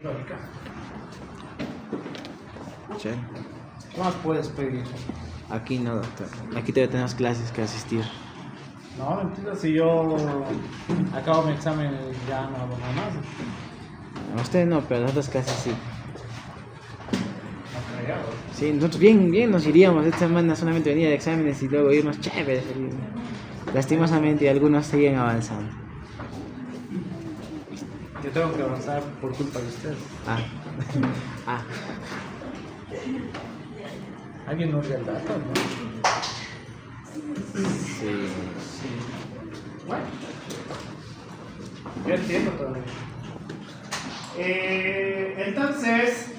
Lógica. Sí. ¿Qué más puedes pedir? Aquí no, doctor. Aquí todavía tenemos clases que asistir. No, mentira, si yo acabo mi examen ya no hago nada más. A usted no, pero las otras clases sí. No creo. Sí, nosotros bien nos iríamos esta semana solamente venir de exámenes y luego irnos chéveres. Lastimosamente algunos siguen avanzando. Yo tengo que avanzar por culpa de ustedes. Ah. Ah. Alguien no dio el dato, ¿no? Sí. Bueno, yo entiendo todavía. Entonces,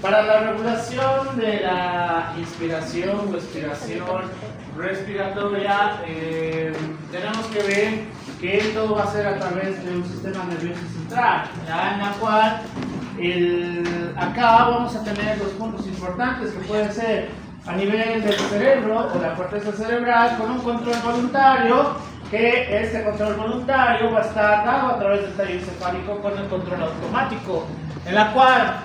para la regulación de la inspiración o expiración respiratoria, tenemos que ver que todo va a ser a través de un sistema nervioso central, ¿ya? En la cual acá vamos a tener dos puntos importantes que pueden ser a nivel del cerebro o la corteza cerebral con un control voluntario, que este control voluntario va a estar dado a través del tallo encefálico con el control automático, en la cual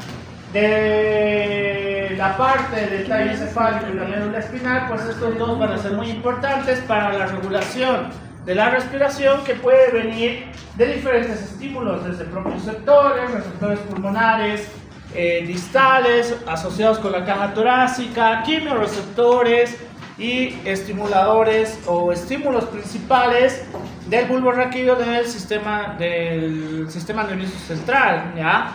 de la parte del tallo encefálico y la médula espinal, pues estos dos van a ser muy importantes para la regulación de la respiración, que puede venir de diferentes estímulos, desde propioceptores, receptores pulmonares, distales asociados con la caja torácica, quimioreceptores y estimuladores o estímulos principales del bulbo raquídeo del sistema nervioso central, ¿ya?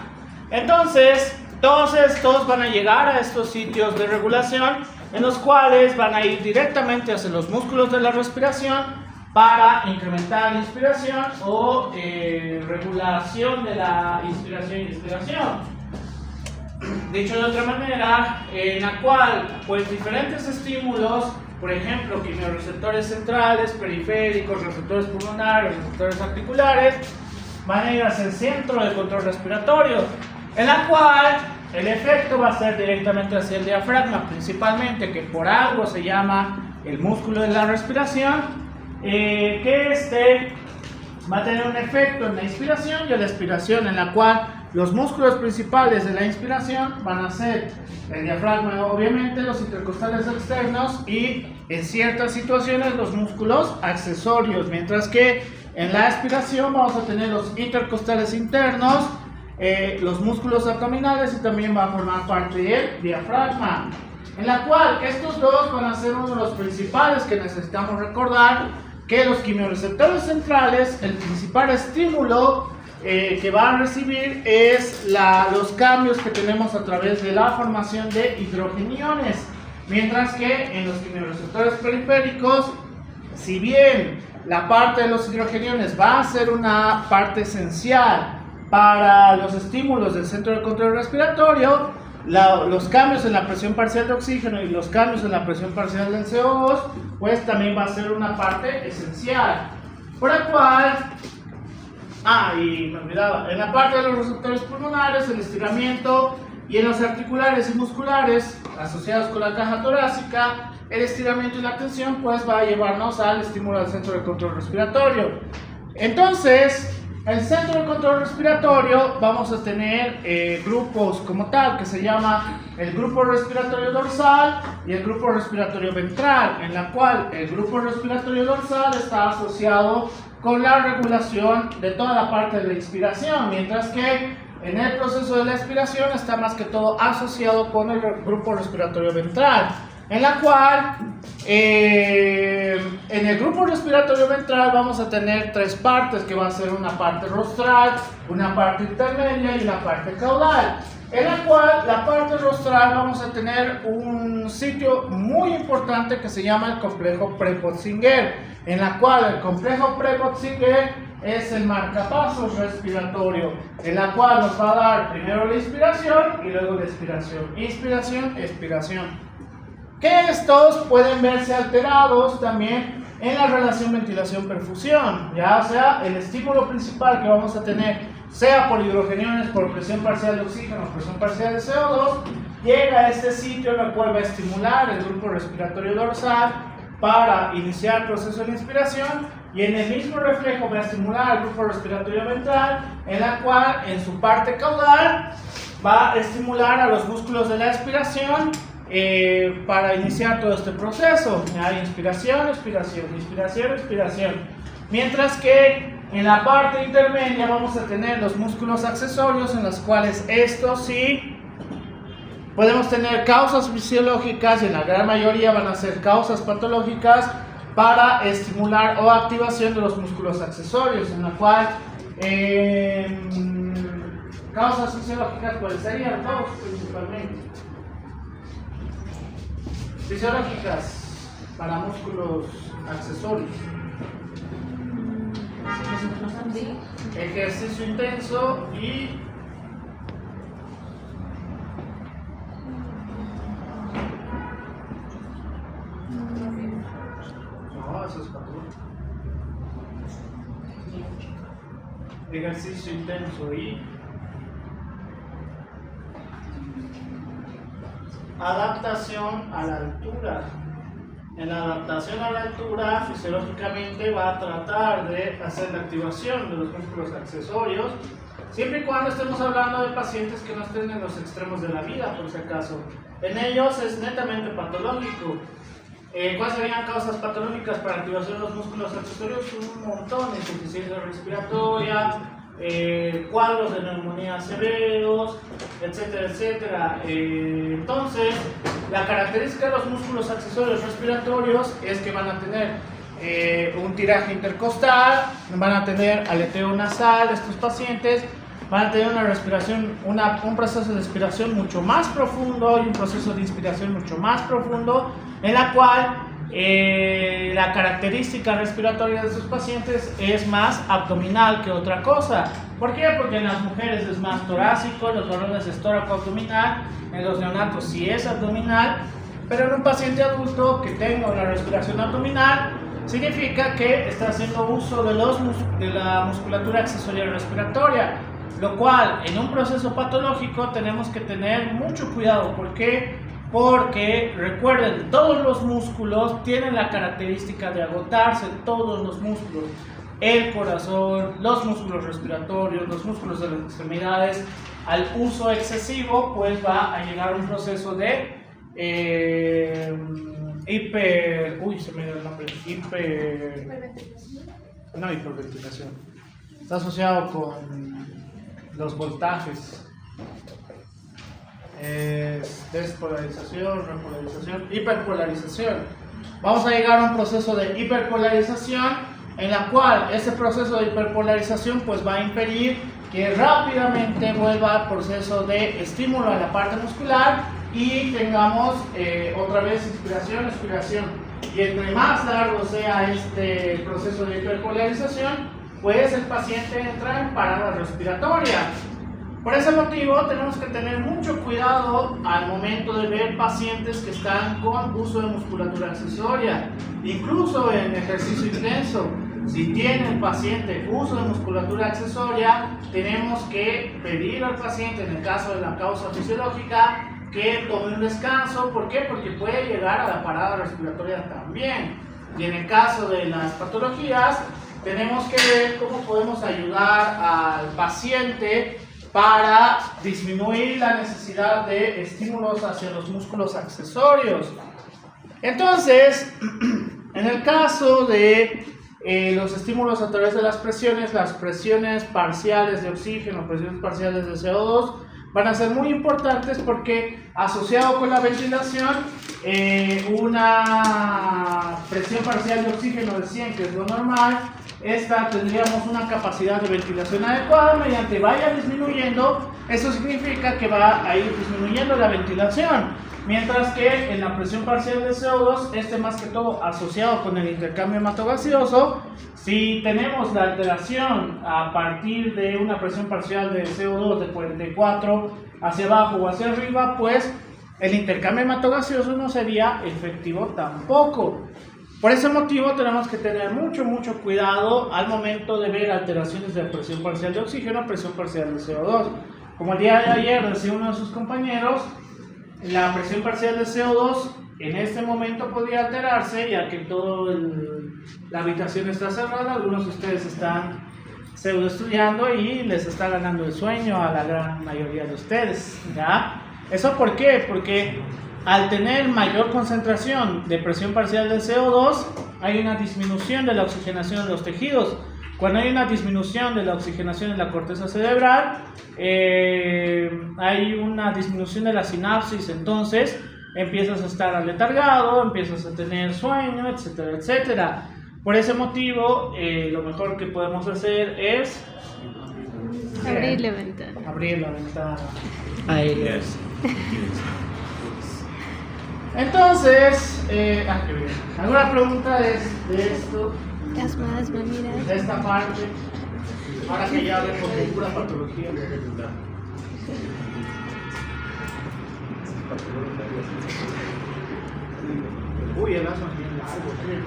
Entonces, todos estos van a llegar a estos sitios de regulación, en los cuales van a ir directamente hacia los músculos de la respiración para incrementar la inspiración o regulación de la inspiración y expiración. Dicho de otra manera, en la cual pues diferentes estímulos, por ejemplo, quimioreceptores centrales, periféricos, receptores pulmonares, receptores articulares, van a ir hacia el centro del control respiratorio, en la cual el efecto va a ser directamente hacia el diafragma, principalmente, que por algo se llama el músculo de la respiración, que este va a tener un efecto en la inspiración y en la expiración, en la cual los músculos principales de la inspiración van a ser el diafragma, obviamente, los intercostales externos y en ciertas situaciones los músculos accesorios, mientras que en la expiración vamos a tener los intercostales internos, los músculos abdominales, y también va a formar parte del diafragma, en la cual estos dos van a ser uno de los principales que necesitamos recordar, que los quimioreceptores centrales, el principal estímulo que van a recibir es los cambios que tenemos a través de la formación de hidrogeniones, mientras que en los quimioreceptores periféricos, si bien la parte de los hidrogeniones va a ser una parte esencial para los estímulos del centro de control respiratorio, los cambios en la presión parcial de oxígeno y los cambios en la presión parcial del CO2, pues también va a ser una parte esencial, por la cual, y me olvidaba, en la parte de los receptores pulmonares, el estiramiento, y en los articulares y musculares asociados con la caja torácica, el estiramiento y la tensión, pues va a llevarnos al estímulo del centro de control respiratorio. Entonces, el centro de control respiratorio vamos a tener grupos como tal, que se llama el grupo respiratorio dorsal y el grupo respiratorio ventral, en la cual el grupo respiratorio dorsal está asociado con la regulación de toda la parte de la inspiración, mientras que en el proceso de la expiración está más que todo asociado con el grupo respiratorio ventral, en la cual en el grupo respiratorio ventral vamos a tener tres partes, que va a ser una parte rostral, una parte intermedia y una parte caudal, en la cual la parte rostral vamos a tener un sitio muy importante que se llama el complejo Prepotzinger, en la cual el complejo Prepotzinger es el marcapasos respiratorio, en la cual nos va a dar primero la inspiración y luego la expiración, inspiración, expiración, que estos pueden verse alterados también en la relación ventilación-perfusión, ya, o sea, el estímulo principal que vamos a tener, sea por hidrogeniones, por presión parcial de oxígeno, presión parcial de CO2, llega a este sitio en el cual va a estimular el grupo respiratorio dorsal para iniciar el proceso de inspiración, y en el mismo reflejo va a estimular el grupo respiratorio ventral, en la cual en su parte caudal va a estimular a los músculos de la expiración para iniciar todo este proceso. Hay inspiración, expiración, inspiración, expiración. Mientras que en la parte intermedia vamos a tener los músculos accesorios, en los cuales estos sí podemos tener causas fisiológicas, y en la gran mayoría van a ser causas patológicas para estimular o activación de los músculos accesorios, en la cual causas fisiológicas pues serían dos principalmente. Fisiológicas para músculos accesorios. Ejercicio intenso y no, eso es patológico. Ejercicio intenso y adaptación a la altura. En la adaptación a la altura, fisiológicamente va a tratar de hacer la activación de los músculos accesorios, siempre y cuando estemos hablando de pacientes que no estén en los extremos de la vida, por si acaso. En ellos es netamente patológico. ¿Cuáles serían causas patológicas para activación de los músculos accesorios? Un montón: insuficiencia respiratoria, cuadros de neumonía severos, etcétera, etcétera. Entonces, la característica de los músculos accesorios respiratorios es que van a tener un tiraje intercostal, van a tener aleteo nasal. Estos pacientes van a tener una respiración, un proceso de expiración mucho más profundo y un proceso de inspiración mucho más profundo, en la cual la característica respiratoria de estos pacientes es más abdominal que otra cosa. ¿Por qué? Porque en las mujeres es más torácico, en los varones es tóraco-abdominal, en los neonatos sí es abdominal, pero en un paciente adulto que tenga una respiración abdominal significa que está haciendo uso de la musculatura accesoria respiratoria, lo cual en un proceso patológico tenemos que tener mucho cuidado. ¿Por qué? Porque recuerden, todos los músculos tienen la característica de agotarse, todos los músculos, el corazón, los músculos respiratorios, los músculos de las extremidades. Al uso excesivo pues va a llegar a un proceso de hiperventilación. Está asociado con los voltajes. Despolarización, repolarización, hiperpolarización. Vamos a llegar a un proceso de hiperpolarización, en la cual ese proceso de hiperpolarización pues va a impedir que rápidamente vuelva al proceso de estímulo a la parte muscular y tengamos otra vez inspiración, expiración. Y entre más largo sea este proceso de hiperpolarización, pues el paciente entra en parada respiratoria. Por ese motivo tenemos que tener mucho cuidado al momento de ver pacientes que están con uso de musculatura accesoria, incluso en ejercicio intenso. Si tiene el paciente uso de musculatura accesoria, tenemos que pedir al paciente, en el caso de la causa fisiológica, que tome un descanso. ¿Por qué? Porque puede llegar a la parada respiratoria también. Y en el caso de las patologías, tenemos que ver cómo podemos ayudar al paciente para disminuir la necesidad de estímulos hacia los músculos accesorios. Entonces, en el caso de los estímulos a través de las presiones parciales de oxígeno, presiones parciales de CO2, van a ser muy importantes porque asociado con la ventilación, una presión parcial de oxígeno de 100, que es lo normal, tendríamos una capacidad de ventilación adecuada. Mediante vaya disminuyendo, eso significa que va a ir disminuyendo la ventilación, mientras que en la presión parcial de CO2, más que todo asociado con el intercambio hematogaseoso, si tenemos la alteración a partir de una presión parcial de CO2 de 44 hacia abajo o hacia arriba, pues el intercambio hematogaseoso no sería efectivo tampoco. Por ese motivo tenemos que tener mucho cuidado al momento de ver alteraciones de presión parcial de oxígeno, presión parcial de CO2. Como el día de ayer decía uno de sus compañeros, la presión parcial de CO2 en este momento podría alterarse, ya que toda la habitación está cerrada. Algunos de ustedes están pseudo estudiando y les está ganando el sueño a la gran mayoría de ustedes, ¿ya? ¿Eso por qué? Porque al tener mayor concentración de presión parcial del CO2, hay una disminución de la oxigenación de los tejidos. Cuando hay una disminución de la oxigenación en la corteza cerebral, hay una disminución de la sinapsis, entonces empiezas a estar aletargado, empiezas a tener sueño, etcétera, etcétera. Por ese motivo, lo mejor que podemos hacer es abrir la ventana. Abrir la ventana. Aire. Entonces, qué bien. ¿Alguna pregunta de esto? Asma, mira. De esta parte, ahora que ya hablemos de pura patología. Uy, el asma es bien largo, tío.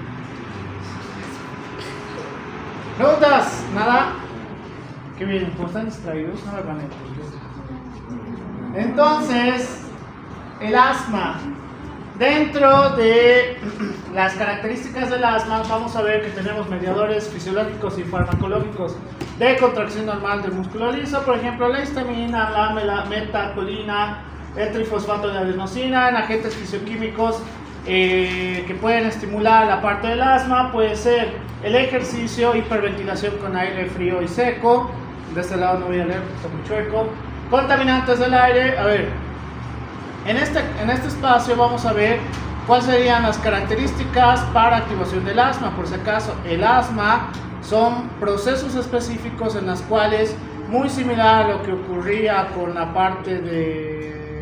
¿Preguntas? ¿Nada? Qué bien, ¿cómo están distraídos? No me van a entender. Entonces, el asma. Dentro de las características del asma, vamos a ver que tenemos mediadores fisiológicos y farmacológicos de contracción normal del músculo liso, por ejemplo, la histamina, la metacolina, el trifosfato de adenosina, en agentes fisioquímicos que pueden estimular la parte del asma, puede ser el ejercicio, hiperventilación con aire frío y seco, de este lado no voy a leer porque está muy chueco, contaminantes del aire. A ver, en este espacio vamos a ver cuáles serían las características para activación del asma. Por si acaso, el asma son procesos específicos en los cuales, muy similar a lo que ocurría con la parte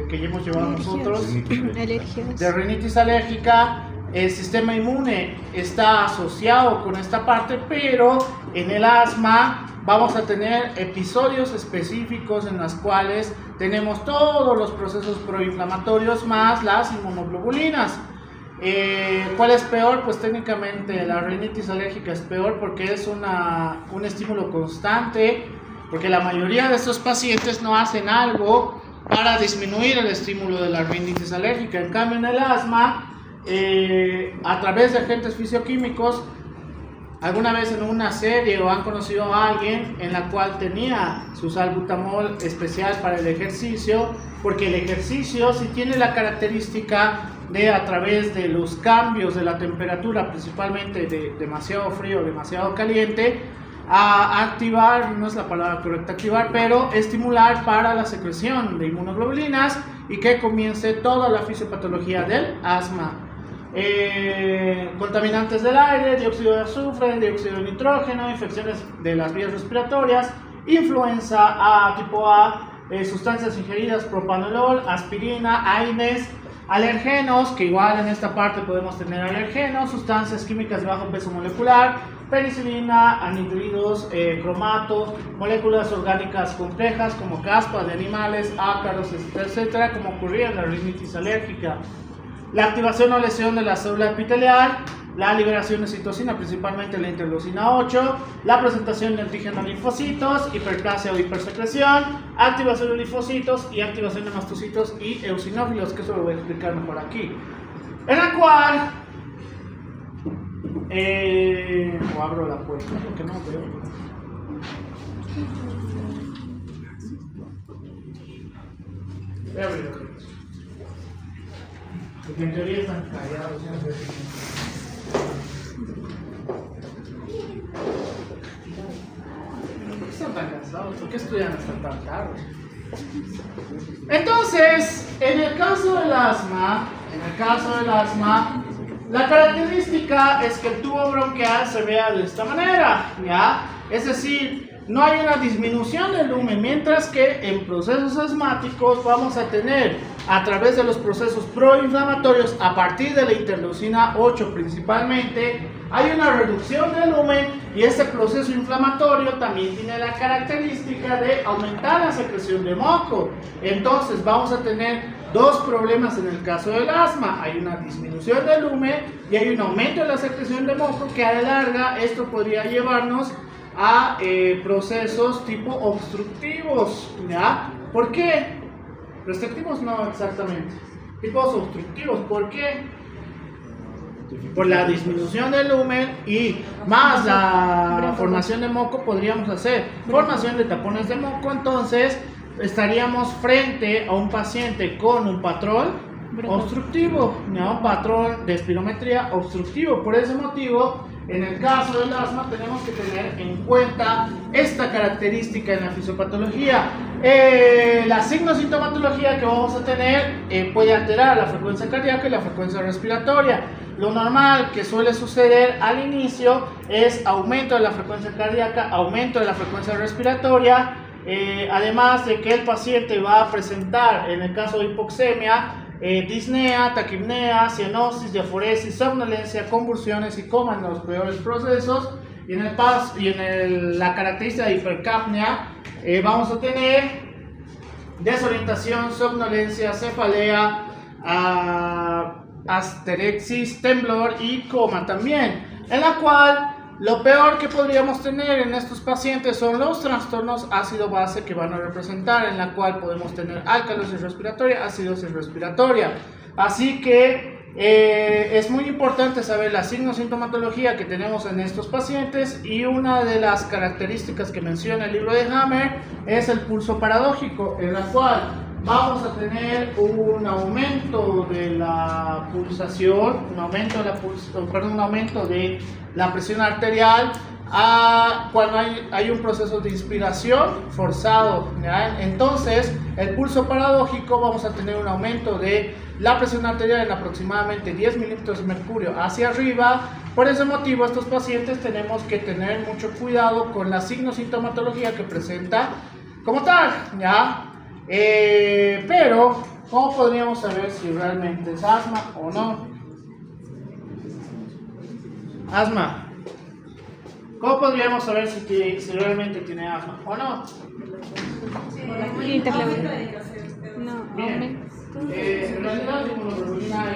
que ya hemos llevado nosotros, Alergias. de rinitis alérgica, el sistema inmune está asociado con esta parte, pero en el asma vamos a tener episodios específicos en los cuales tenemos todos los procesos proinflamatorios más las inmunoglobulinas. ¿Cuál es peor? Pues técnicamente la rinitis alérgica es peor porque es un estímulo constante, porque la mayoría de estos pacientes no hacen algo para disminuir el estímulo de la rinitis alérgica. En cambio, en el asma, a través de agentes fisioquímicos, alguna vez en una serie o han conocido a alguien en la cual tenía su salbutamol especial para el ejercicio, porque el ejercicio sí tiene la característica de, a través de los cambios de la temperatura, principalmente de demasiado frío o demasiado caliente, a activar, no es la palabra correcta activar, pero estimular para la secreción de inmunoglobulinas y que comience toda la fisiopatología del asma. Contaminantes del aire, dióxido de azufre, dióxido de nitrógeno, infecciones de las vías respiratorias, influenza tipo A, sustancias ingeridas, propanolol, aspirina, AINES, alergenos, que igual en esta parte podemos tener alergenos, sustancias químicas de bajo peso molecular, penicilina, anhidridos, cromato, moléculas orgánicas complejas como caspa de animales, ácaros, etcétera, como ocurría en la rinitis alérgica. La activación o lesión de la célula epitelial, la liberación de citocina, principalmente la interleucina 8, la presentación de antígeno linfocitos, hiperplasia o hipersecreción, activación de linfocitos y activación de mastocitos y eosinófilos, que eso lo voy a explicar mejor aquí. En la cual, o abro la puerta, porque no veo. Voy a abrirlo. Porque en teoría están callados. ¿Por qué están tan cansados? ¿Por qué estudian hasta tan tarde? Entonces, en el caso del asma, la característica es que el tubo bronquial se vea de esta manera, ¿ya? Es decir, no hay una disminución del lumen, mientras que en procesos asmáticos vamos a tener, a través de los procesos proinflamatorios, a partir de la interleucina 8 principalmente, hay una reducción del lumen, y este proceso inflamatorio también tiene la característica de aumentar la secreción de moco. Entonces vamos a tener dos problemas en el caso del asma: hay una disminución del lumen y hay un aumento de la secreción de moco, que a la larga esto podría llevarnos a procesos tipo obstructivos, ¿ya? ¿Por qué? Restrictivos no exactamente, tipos obstructivos. ¿Por qué? por la disminución del lumen y más la formación de moco podríamos hacer formación de tapones de moco. Entonces estaríamos frente a un paciente con un patrón obstructivo, ¿no? Un patrón de espirometría obstructivo. Por ese motivo, en el caso del asma tenemos que tener en cuenta esta característica en la fisiopatología. La signosintomatología que vamos a tener puede alterar la frecuencia cardíaca y la frecuencia respiratoria. Lo normal que suele suceder al inicio es aumento de la frecuencia cardíaca, aumento de la frecuencia respiratoria, además de que el paciente va a presentar, en el caso de hipoxemia, disnea, taquipnea, cianosis, diaforesis, somnolencia, convulsiones y coma en los peores procesos. Y en la característica de hipercapnia vamos a tener desorientación, somnolencia, cefalea, asterexis, temblor y coma también, en la cual lo peor que podríamos tener en estos pacientes son los trastornos ácido-base que van a representar, en la cual podemos tener alcalosis respiratoria, acidosis respiratoria. Así que es muy importante saber la signosintomatología que tenemos en estos pacientes, y una de las características que menciona el libro de Hammer es el pulso paradójico, en la cual vamos a tener un aumento de la pulsación, un aumento de la presión arterial cuando hay un proceso de inspiración forzado, ¿ya? Entonces, el pulso paradójico vamos a tener un aumento de la presión arterial en aproximadamente 10 milímetros de mercurio hacia arriba. Por ese motivo, estos pacientes tenemos que tener mucho cuidado con la signosintomatología que presenta como tal, ¿ya? Pero, ¿cómo podríamos saber si realmente es asma o no? Asma. ¿Cómo podríamos saber si realmente tiene asma o no? No, Bien. En realidad, la inmunoglobulina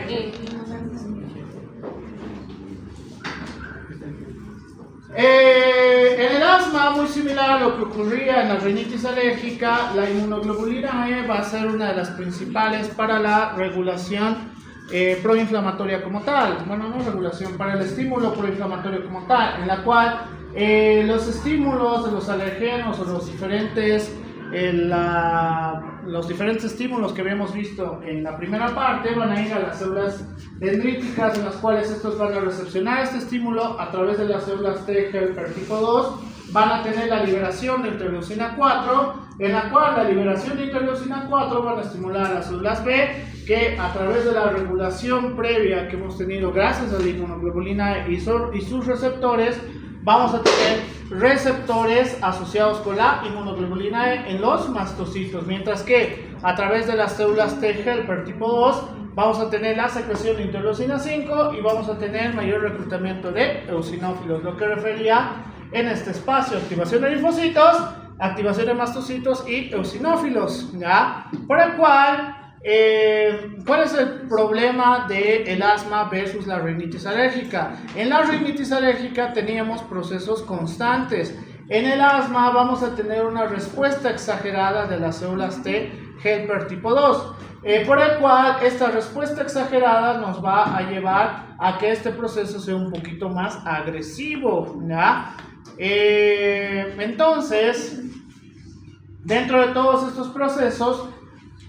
en el asma, muy similar a lo que ocurría en la rinitis alérgica, la inmunoglobulina E va a ser una de las principales para la regulación proinflamatoria como tal. Bueno, no regulación, para el estímulo proinflamatorio como tal, en la cual los estímulos de los alergenos o los diferentes estímulos que habíamos visto en la primera parte van a ir a las células dendríticas, en las cuales estos van a recepcionar este estímulo a través de las células T helper tipo 2, van a tener la liberación de interleucina 4, en la cual la liberación de interleucina 4 van a estimular a las células B, que a través de la regulación previa que hemos tenido gracias a la inmunoglobulina E y sus receptores, vamos a tener receptores asociados con la inmunoglobulina E en los mastocitos, mientras que a través de las células T helper tipo 2 vamos a tener la secreción de interleucina 5 y vamos a tener mayor reclutamiento de eosinófilos, lo que refería en este espacio: activación de linfocitos, activación de mastocitos y eosinófilos, ¿ya? Por el cual, ¿cuál es el problema del asma versus la rinitis alérgica? En la rinitis alérgica teníamos procesos constantes. En el asma vamos a tener una respuesta exagerada de las células T helper tipo 2, por el cual esta respuesta exagerada nos va a llevar a que este proceso sea un poquito más agresivo, ¿ya? Entonces, dentro de todos estos procesos,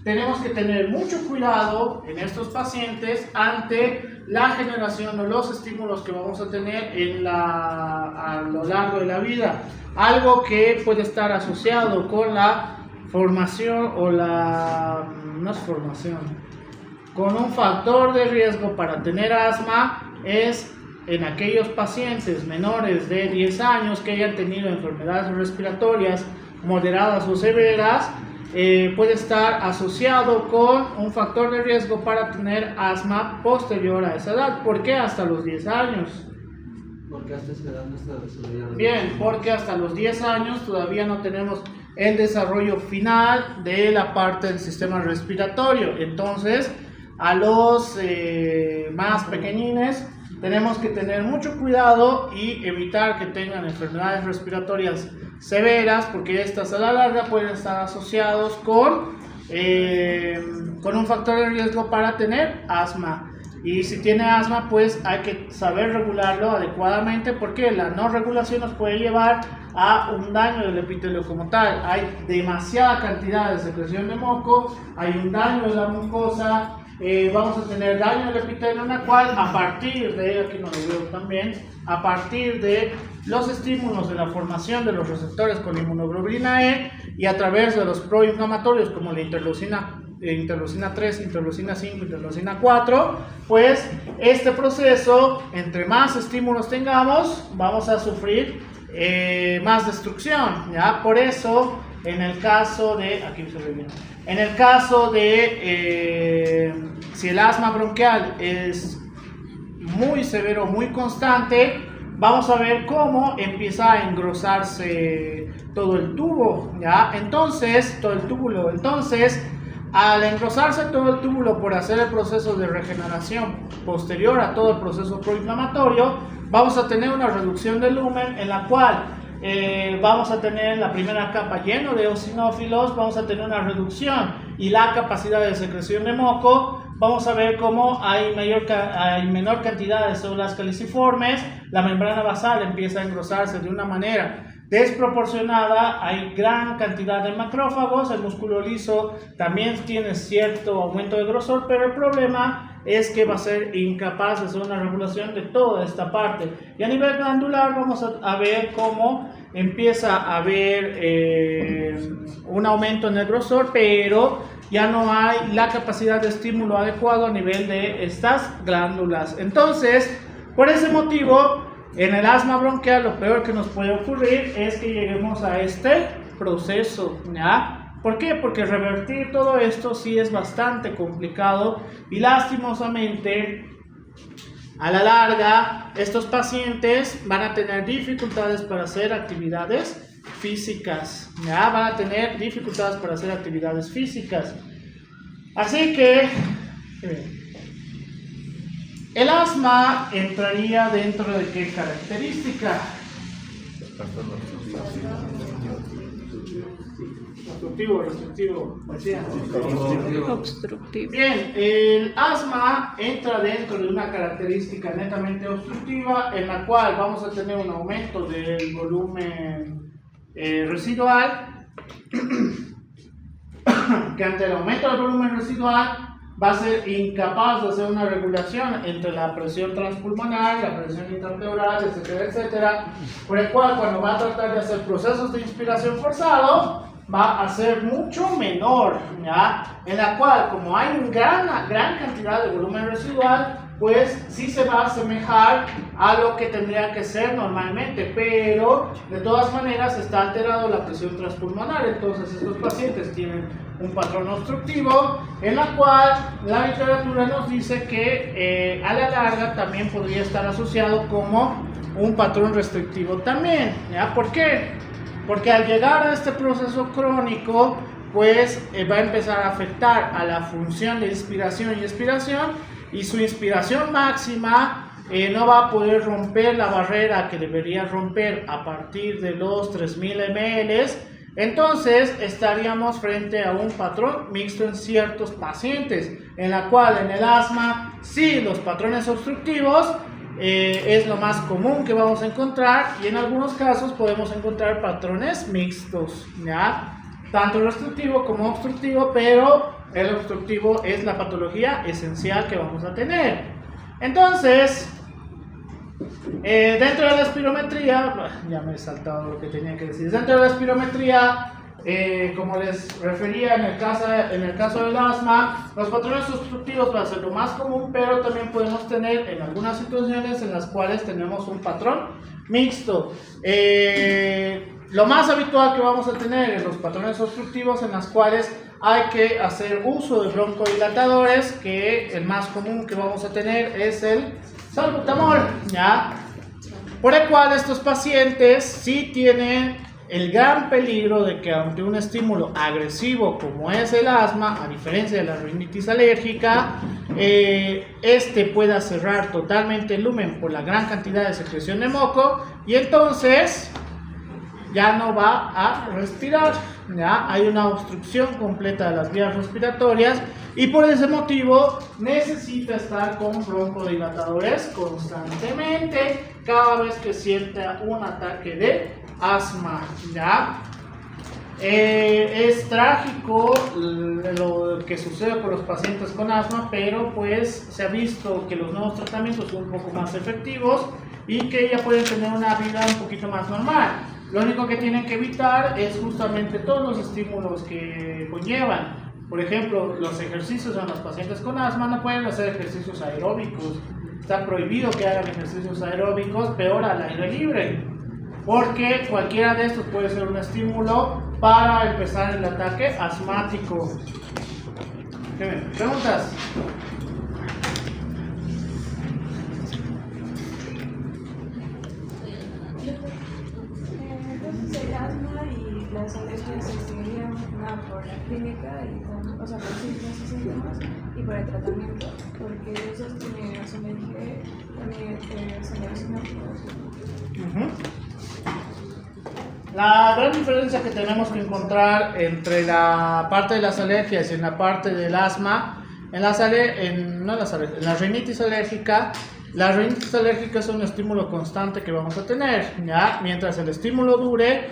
tenemos que tener mucho cuidado en estos pacientes ante la generación o los estímulos que vamos a tener a lo largo de la vida. Algo que puede estar asociado con la formación con un factor de riesgo para tener asma es en aquellos pacientes menores de 10 años que hayan tenido enfermedades respiratorias moderadas o severas. Puede estar asociado con un factor de riesgo para tener asma posterior a esa edad. ¿Por qué hasta los 10 años? Porque hasta esa edad no está desarrollado. Bien, porque hasta los 10 años todavía no tenemos el desarrollo final de la parte del sistema respiratorio. Entonces, a los más pequeñines tenemos que tener mucho cuidado y evitar que tengan enfermedades respiratorias severas, porque estas a la larga pueden estar asociados con un factor de riesgo para tener asma. Y si tiene asma, pues hay que saber regularlo adecuadamente, porque la no regulación nos puede llevar a un daño del epitelio como tal. Hay demasiada cantidad de secreción de moco, hay un daño de la mucosa, vamos a tener daño del epitelio, en la cual a partir de, aquí no lo veo también, a partir de los estímulos de la formación de los receptores con inmunoglobulina E y a través de los proinflamatorios como la interleucina 3, interleucina 5, interleucina 4, pues este proceso, entre más estímulos tengamos, vamos a sufrir más destrucción, ¿ya? Por eso, en el caso de, aquí se ve bien, en el caso de si el asma bronquial es muy severo, muy constante, vamos a ver cómo empieza a engrosarse todo el tubo, ¿ya? Entonces, todo el túbulo, entonces, al engrosarse todo el túbulo por hacer el proceso de regeneración posterior a todo el proceso proinflamatorio, vamos a tener una reducción del lumen en la cual vamos a tener la primera capa lleno de eosinófilos, vamos a tener una reducción y la capacidad de secreción de moco. Vamos a ver cómo hay menor cantidad de células caliciformes, la membrana basal empieza a engrosarse de una manera desproporcionada, hay gran cantidad de macrófagos, el músculo liso también tiene cierto aumento de grosor, pero el problema es que va a ser incapaz de hacer una regulación de toda esta parte. Y a nivel glandular vamos a ver cómo empieza a haber un aumento en el grosor, pero ya no hay la capacidad de estímulo adecuado a nivel de estas glándulas. Entonces, por ese motivo, en el asma bronquial lo peor que nos puede ocurrir es que lleguemos a este proceso, ¿ya? ¿Por qué? Porque revertir todo esto sí es bastante complicado y lastimosamente a la larga estos pacientes van a tener dificultades para hacer actividades físicas, ¿ya? Van a tener dificultades para hacer actividades físicas. Así que el asma entraría dentro de qué característica. Obstructivo, restrictivo, Obstructivo. Bien, el asma entra dentro de una característica netamente obstructiva en la cual vamos a tener un aumento del volumen residual que ante el aumento del volumen residual va a ser incapaz de hacer una regulación entre la presión transpulmonar, la presión intrapleural, etcétera, etcétera, por el cual cuando va a tratar de hacer procesos de inspiración forzado va a ser mucho menor, ¿ya? En la cual como hay una gran cantidad de volumen residual, pues sí se va a asemejar a lo que tendría que ser normalmente, pero de todas maneras está alterado la presión transpulmonar. Entonces estos pacientes tienen un patrón obstructivo en la cual la literatura nos dice que a la larga también podría estar asociado como un patrón restrictivo también, ¿ya? ¿Por qué? Porque al llegar a este proceso crónico, pues va a empezar a afectar a la función de inspiración y expiración, y su inspiración máxima no va a poder romper la barrera que debería romper a partir de los 3000 ml. Entonces estaríamos frente a un patrón mixto en ciertos pacientes, en la cual en el asma sí los patrones obstructivos es lo más común que vamos a encontrar, y en algunos casos podemos encontrar patrones mixtos, ¿ya? Tanto restrictivo como obstructivo, pero el obstructivo es la patología esencial que vamos a tener. Entonces, dentro de la espirometría, ya me he saltado lo que tenía que decir. Dentro de la espirometría, como les refería en el caso del asma, los patrones obstructivos van a ser lo más común, pero también podemos tener en algunas situaciones en las cuales tenemos un patrón mixto. Lo más habitual que vamos a tener en los patrones obstructivos en las cuales hay que hacer uso de broncodilatadores, que el más común que vamos a tener es el salbutamol, ¿ya? Por el cual estos pacientes sí tienen el gran peligro de que ante un estímulo agresivo como es el asma, a diferencia de la rinitis alérgica, este pueda cerrar totalmente el lumen por la gran cantidad de secreción de moco, y entonces ya no va a respirar, ¿ya? Hay una obstrucción completa de las vías respiratorias y por ese motivo necesita estar con broncodilatadores constantemente cada vez que sienta un ataque de asma, ¿ya? Es trágico lo que sucede con los pacientes con asma, pero pues se ha visto que los nuevos tratamientos son un poco más efectivos y que ya pueden tener una vida un poquito más normal. Lo único que tienen que evitar es justamente todos los estímulos que conllevan. Por ejemplo, los ejercicios en los pacientes con asma no pueden hacer ejercicios aeróbicos. Está prohibido que hagan ejercicios aeróbicos, peor al aire libre, porque cualquiera de estos puede ser un estímulo para empezar el ataque asmático. ¿Preguntas? Entonces el asma y las alergias se seguirían por la clínica, y o sea, por síntomas y síntomas, y por el tratamiento, porque esos tienen alergia, también son asintomáticos. La gran diferencia que tenemos que encontrar entre la parte de las alergias y en la parte del asma, en la rinitis alérgica, la rinitis alérgica es un estímulo constante que vamos a tener, ¿ya? Mientras el estímulo dure,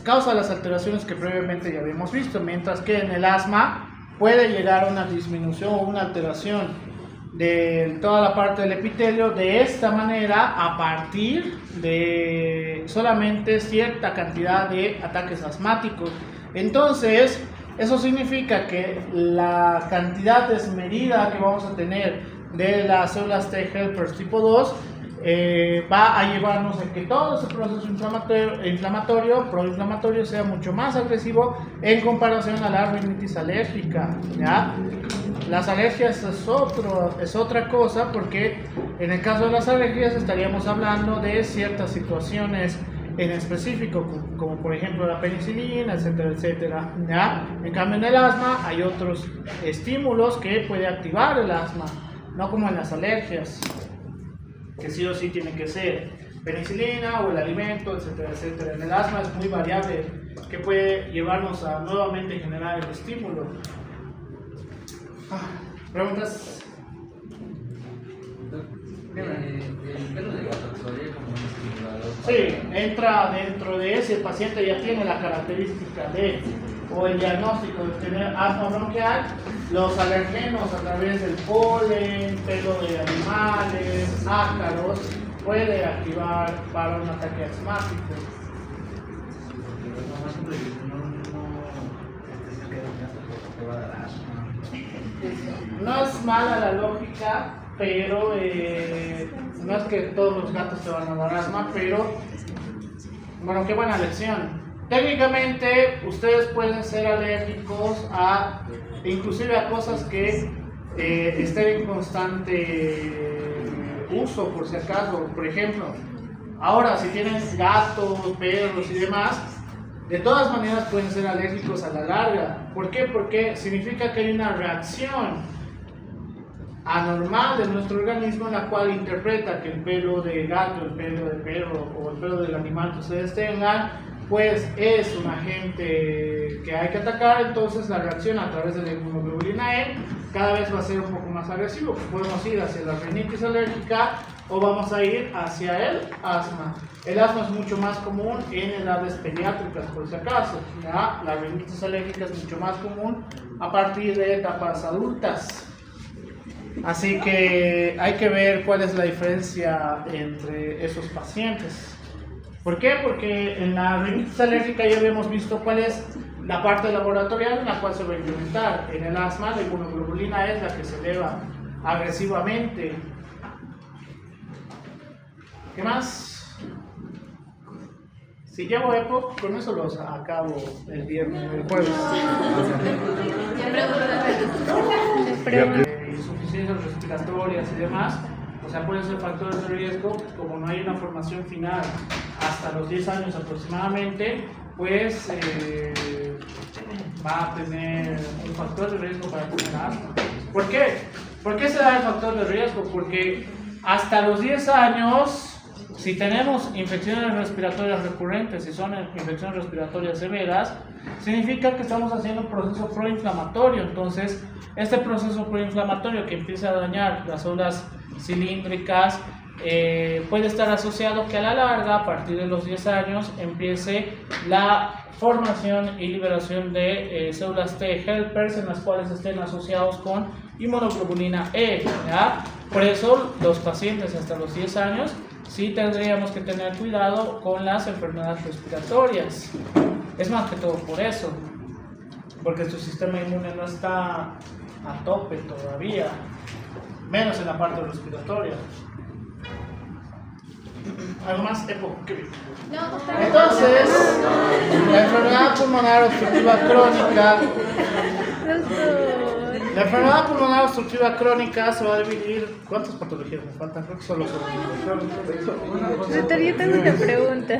causa las alteraciones que previamente ya habíamos visto, mientras que en el asma puede llegar a una disminución o una alteración de toda la parte del epitelio de esta manera a partir de solamente cierta cantidad de ataques asmáticos. Entonces, eso significa que la cantidad desmedida que vamos a tener de las células T helpers tipo 2 va a llevarnos a que todo ese proceso proinflamatorio sea mucho más agresivo en comparación a la rinitis alérgica, ¿ya? Las alergias es otra cosa, porque en el caso de las alergias estaríamos hablando de ciertas situaciones en específico, como por ejemplo la penicilina, etcétera, etcétera, ¿ya? En cambio en el asma hay otros estímulos que puede activar el asma, no como en las alergias, que sí o sí tiene que ser penicilina o el alimento, etcétera, etcétera. En el asma es muy variable, que puede llevarnos a nuevamente generar el estímulo. ¿Preguntas? El pelo de gato actuaría como un estimulador. Sí, entra dentro de ese. El paciente ya tiene la característica o el diagnóstico de tener asma bronquial. Los alergenos a través del polen, pelo de animales, ácaros, puede activar para un ataque asmático. No es mala la lógica, pero no es que todos los gatos te van a dar asma, pero bueno, qué buena lección. Técnicamente ustedes pueden ser alérgicos inclusive a cosas que estén en constante uso, por si acaso. Por ejemplo, ahora si tienen gatos, perros y demás, de todas maneras pueden ser alérgicos a la larga. ¿Por qué? Porque significa que hay una reacción anormal de nuestro organismo en la cual interpreta que el pelo de gato, el pelo de perro o el pelo del animal que ustedes tengan, pues es un agente que hay que atacar. Entonces la reacción a través de la inmunoglobulina E cada vez va a ser un poco más agresivo. Podemos ir hacia la rinitis alérgica o vamos a ir hacia el asma. El asma es mucho más común en edades pediátricas, por si acaso, ¿ya? La rinitis alérgica es mucho más común a partir de etapas adultas. Así que hay que ver cuál es la diferencia entre esos pacientes. ¿Por qué? Porque en la rinitis alérgica ya habíamos visto cuál es la parte laboratorial en la cual se va a implementar. En el asma la inmunoglobulina es la que se eleva agresivamente. ¿Qué más? Si llevo EPOC, con eso los acabo el viernes, el jueves. Insuficiencias respiratorias y demás, o sea, pueden ser factores de riesgo. Como no hay una formación final hasta los 10 años aproximadamente, pues va a tener un factor de riesgo para tener asma. ¿Por qué? ¿Por qué se da el factor de riesgo? Porque hasta los 10 años, si tenemos infecciones respiratorias recurrentes, si son infecciones respiratorias severas, significa que estamos haciendo un proceso proinflamatorio. Entonces, este proceso proinflamatorio que empieza a dañar las células cilíndricas puede estar asociado que a la larga, a partir de los 10 años, empiece la formación y liberación de células T helpers en las cuales estén asociados con inmunoglobulina E, ¿ya? Por eso los pacientes hasta los 10 años sí tendríamos que tener cuidado con las enfermedades respiratorias. Es más que todo por eso, porque su sistema inmune no está a tope todavía, menos en la parte respiratoria. Algo más, Epo. Entonces, la enfermedad pulmonar obstructiva crónica. La enfermedad pulmonar obstructiva crónica se va a dividir. ¿Cuántas patologías me faltan? Creo que solo son. Doctor, yo tengo una pregunta.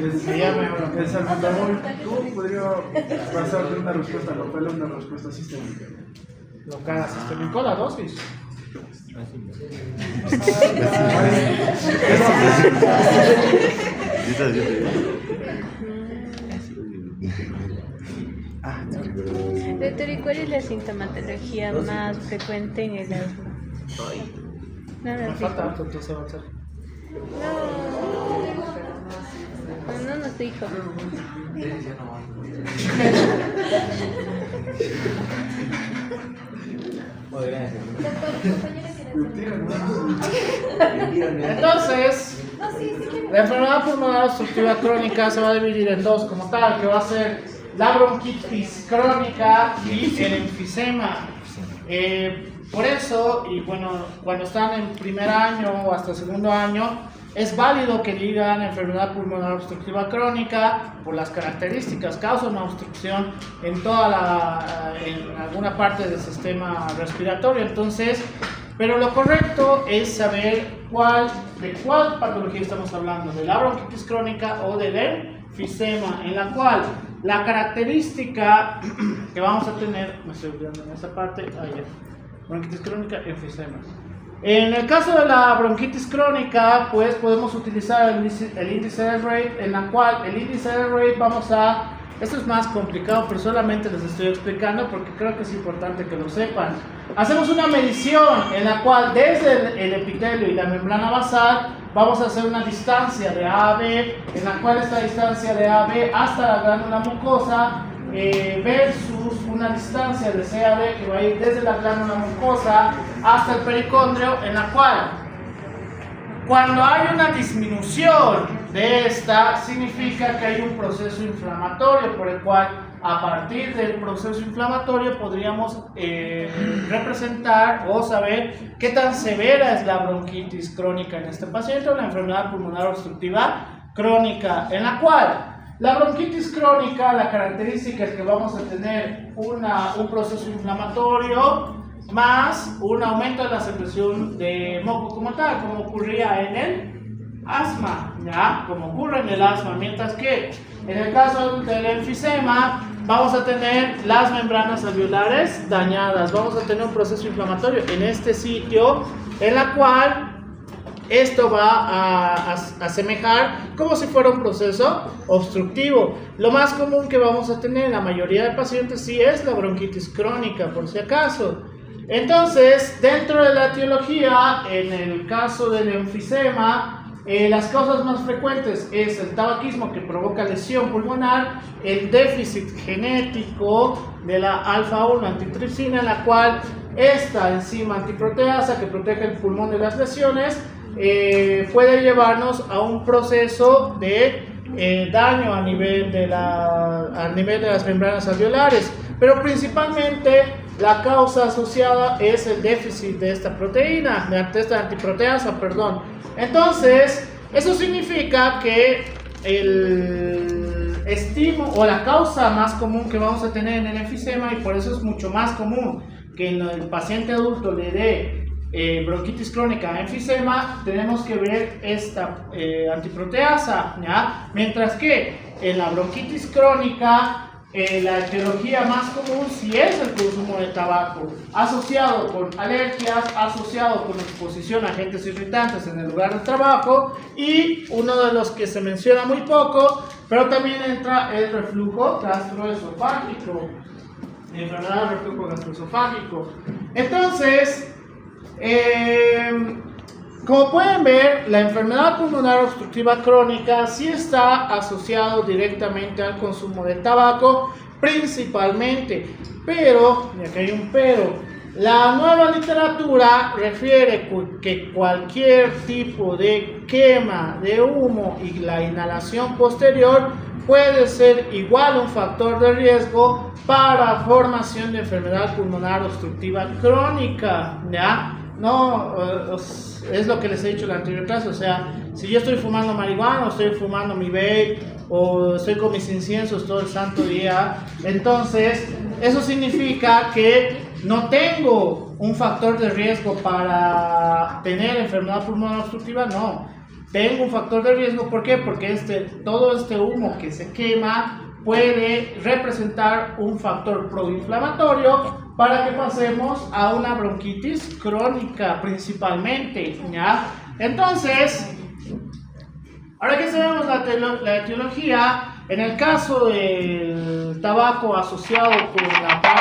El salbutamol, ¿cómo podría pasar de una respuesta local a una respuesta sistémica? Local sistémico, la dosis. Doctor, ¿y cuál es la sintomatología más frecuente en el asma? No, Me falta algo, entonces avanzar. no nos dijo. Entonces, la enfermedad pulmonar obstructiva crónica se va a dividir en dos como tal, que va a ser la bronquitis crónica y el enfisema. Por eso, y bueno, cuando están en primer año o hasta segundo año, es válido que digan enfermedad pulmonar obstructiva crónica por las características, causa una obstrucción en en alguna parte del sistema respiratorio. Entonces, pero lo correcto es saber de cuál patología estamos hablando, de la bronquitis crónica o del enfisema, en la cual la característica que vamos a tener, me estoy olvidando en esa parte, bronquitis crónica, enfisema. En el caso de la bronquitis crónica, pues podemos utilizar el índice de Rate, en la cual el índice de Rate esto es más complicado, pero solamente les estoy explicando porque creo que es importante que lo sepan. Hacemos una medición en la cual desde el epitelio y la membrana basal vamos a hacer una distancia de A a B, en la cual esta distancia de A a B hasta la glándula mucosa versus una distancia de C a D que va a ir desde la glándula mucosa hasta el pericondrio, en la cual cuando hay una disminución de esta, significa que hay un proceso inflamatorio por el cual a partir del proceso inflamatorio podríamos representar o saber qué tan severa es la bronquitis crónica en este paciente o la enfermedad pulmonar obstructiva crónica, en la cual la bronquitis crónica, la característica es que vamos a tener un proceso inflamatorio más un aumento de la secreción de moco como tal, como ocurría en el asma, ¿ya? Como ocurre en el asma, mientras que en el caso del enfisema vamos a tener las membranas alveolares dañadas, vamos a tener un proceso inflamatorio en este sitio, en la cual esto va a asemejar como si fuera un proceso obstructivo. Lo más común que vamos a tener en la mayoría de pacientes sí es la bronquitis crónica, por si acaso. Entonces, dentro de la etiología, en el caso del enfisema, las causas más frecuentes es el tabaquismo que provoca lesión pulmonar, el déficit genético de la alfa-1 antitripsina, la cual esta enzima antiproteasa que protege el pulmón de las lesiones puede llevarnos a un proceso de daño a nivel de las membranas alveolares, pero principalmente la causa asociada es el déficit de esta proteína, de esta antiproteasa, perdón. Entonces, eso significa que el estímulo o la causa más común que vamos a tener en el enfisema, y por eso es mucho más común que en el paciente adulto le dé bronquitis crónica, enfisema, tenemos que ver esta antiproteasa, ¿ya? Mientras que en la bronquitis crónica la etiología más común sí es el consumo de tabaco, asociado con alergias, asociado con exposición a agentes irritantes en el lugar de trabajo, y uno de los que se menciona muy poco, pero también entra el reflujo gastroesofágico, enfermedad del reflujo gastroesofágico. Entonces, como pueden ver, la enfermedad pulmonar obstructiva crónica sí está asociado directamente al consumo de tabaco, principalmente. Pero, y aquí hay un pero, la nueva literatura refiere que cualquier tipo de quema de humo y la inhalación posterior puede ser igual un factor de riesgo para formación de enfermedad pulmonar obstructiva crónica, ¿ya? No, es lo que les he dicho en la anterior clase, o sea, si yo estoy fumando marihuana, o estoy fumando mi vape, o estoy con mis inciensos todo el santo día, entonces eso significa que no tengo un factor de riesgo para tener enfermedad pulmonar obstructiva, no. Tengo un factor de riesgo, ¿por qué? Porque todo este humo que se quema puede representar un factor proinflamatorio para que pasemos a una bronquitis crónica principalmente, ¿ya? Entonces, ahora que sabemos la etiología, en el caso del tabaco asociado con la parte